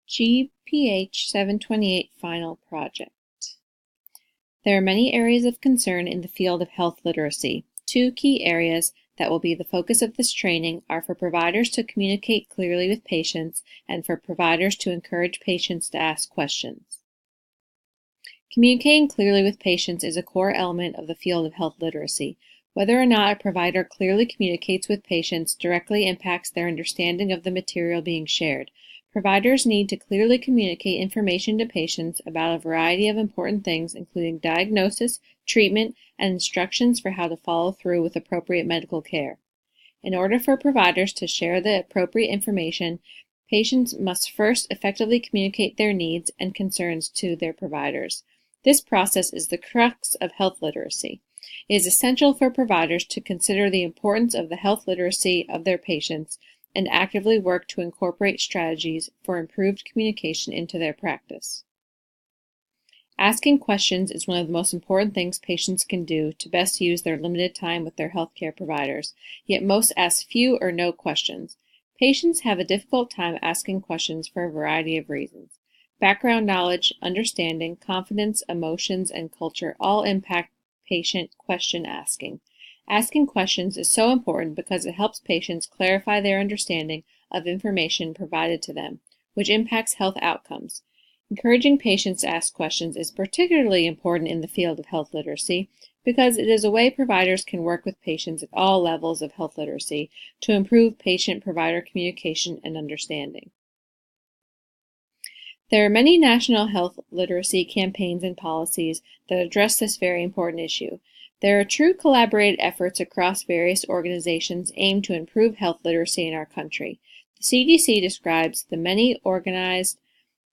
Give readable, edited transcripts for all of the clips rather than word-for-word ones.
GPH 728 Final Project. There are many areas of concern in the field of health literacy. Two key areas that will be the focus of this training are for providers to communicate clearly with patients and for providers to encourage patients to ask questions. Communicating clearly with patients is a core element of the field of health literacy. Whether or not a provider clearly communicates with patients directly impacts their understanding of the material being shared. Providers need to clearly communicate information to patients about a variety of important things, including diagnosis, treatment, and instructions for how to follow through with appropriate medical care. In order for providers to share the appropriate information, patients must first effectively communicate their needs and concerns to their providers. This process is the crux of health literacy. It is essential for providers to consider the importance of the health literacy of their patients and actively work to incorporate strategies for improved communication into their practice. Asking questions is one of the most important things patients can do to best use their limited time with their healthcare providers, yet most ask few or no questions. Patients have a difficult time asking questions for a variety of reasons. Background knowledge, understanding, confidence, emotions, and culture all impact patient question asking. Asking questions is so important because it helps patients clarify their understanding of information provided to them, which impacts health outcomes. Encouraging patients to ask questions is particularly important in the field of health literacy because it is a way providers can work with patients at all levels of health literacy to improve patient-provider communication and understanding. There are many national health literacy campaigns and policies that address this very important issue. There are true collaborated efforts across various organizations aimed to improve health literacy in our country. The CDC describes the many organized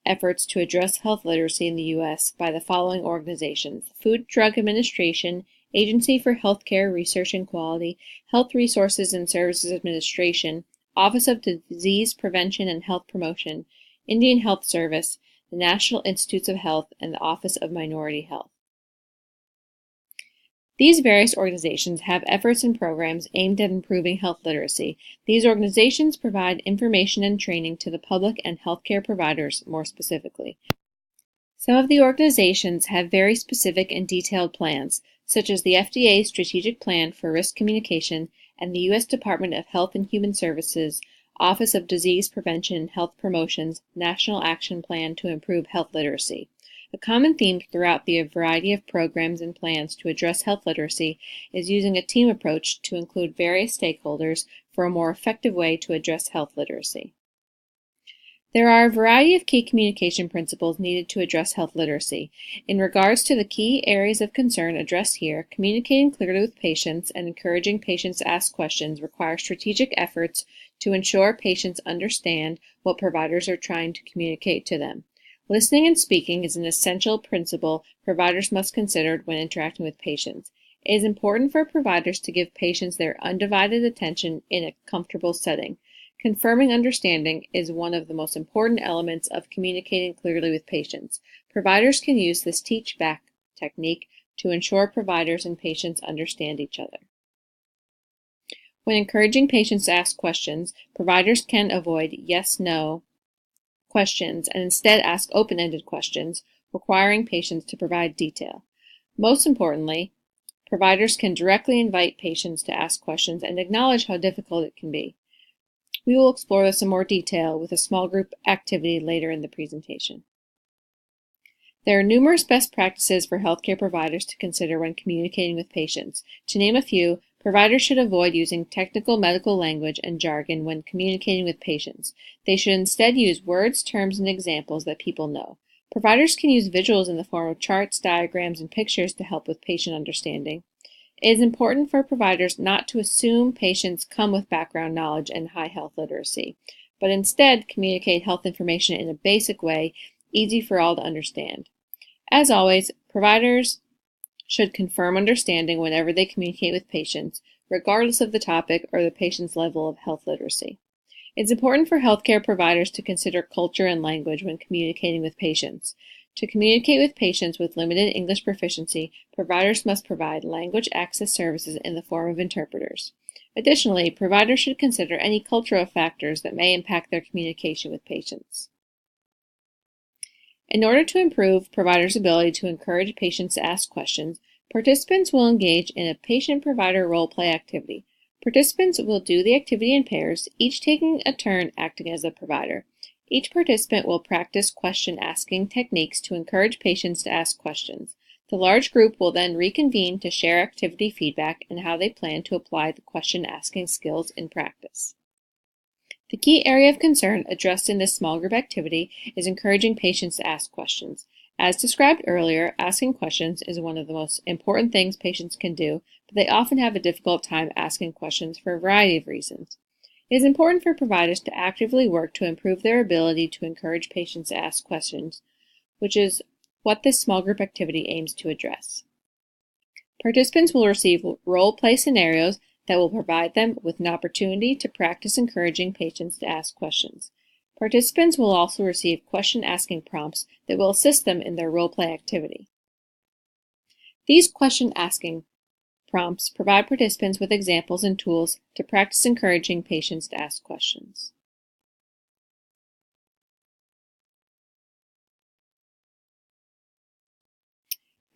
efforts to address health literacy in the U.S. by the following organizations: Food and Drug Administration, Agency for Healthcare Research and Quality, Health Resources and Services Administration, Office of Disease Prevention and Health Promotion, Indian Health Service, the National Institutes of Health, and the Office of Minority Health. These various organizations have efforts and programs aimed at improving health literacy. These organizations provide information and training to the public and healthcare providers more specifically. Some of the organizations have very specific and detailed plans, such as the FDA Strategic Plan for Risk Communication and the U.S. Department of Health and Human Services Office of Disease Prevention and Health Promotion's National Action Plan to Improve Health Literacy. A common theme throughout the variety of programs and plans to address health literacy is using a team approach to include various stakeholders for a more effective way to address health literacy. There are a variety of key communication principles needed to address health literacy. In regards to the key areas of concern addressed here, communicating clearly with patients and encouraging patients to ask questions require strategic efforts to ensure patients understand what providers are trying to communicate to them. Listening and speaking is an essential principle providers must consider when interacting with patients. It is important for providers to give patients their undivided attention in a comfortable setting. Confirming understanding is one of the most important elements of communicating clearly with patients. Providers can use this teach-back technique to ensure providers and patients understand each other. When encouraging patients to ask questions, providers can avoid yes-no questions and instead ask open-ended questions, requiring patients to provide detail. Most importantly, providers can directly invite patients to ask questions and acknowledge how difficult it can be. We will explore this in more detail with a small group activity later in the presentation. There are numerous best practices for healthcare providers to consider when communicating with patients. To name a few, providers should avoid using technical medical language and jargon when communicating with patients. They should instead use words, terms, and examples that people know. Providers can use visuals in the form of charts, diagrams, and pictures to help with patient understanding. It is important for providers not to assume patients come with background knowledge and high health literacy, but instead communicate health information in a basic way, easy for all to understand. As always, providers should confirm understanding whenever they communicate with patients, regardless of the topic or the patient's level of health literacy. It's important for healthcare providers to consider culture and language when communicating with patients. To communicate with patients with limited English proficiency, providers must provide language access services in the form of interpreters. Additionally, providers should consider any cultural factors that may impact their communication with patients. In order to improve providers' ability to encourage patients to ask questions, participants will engage in a patient-provider role-play activity. Participants will do the activity in pairs, each taking a turn acting as a provider. Each participant will practice question-asking techniques to encourage patients to ask questions. The large group will then reconvene to share activity feedback and how they plan to apply the question-asking skills in practice. The key area of concern addressed in this small group activity is encouraging patients to ask questions. As described earlier, asking questions is one of the most important things patients can do, but they often have a difficult time asking questions for a variety of reasons. It is important for providers to actively work to improve their ability to encourage patients to ask questions, which is what this small group activity aims to address. Participants will receive role-play scenarios that will provide them with an opportunity to practice encouraging patients to ask questions. Participants will also receive question-asking prompts that will assist them in their role-play activity. These question-asking prompts provide participants with examples and tools to practice encouraging patients to ask questions.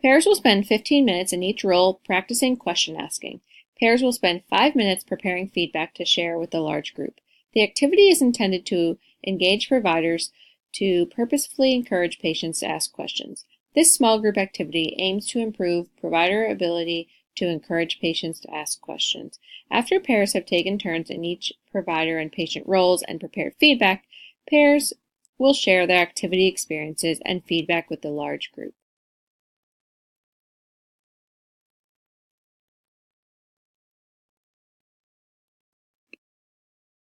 Pairs will spend 15 minutes in each role practicing question asking. Pairs will spend 5 minutes preparing feedback to share with the large group. The activity is intended to engage providers to purposefully encourage patients to ask questions. This small group activity aims to improve provider ability to encourage patients to ask questions. After pairs have taken turns in each provider and patient roles and prepared feedback, pairs will share their activity experiences and feedback with the large group.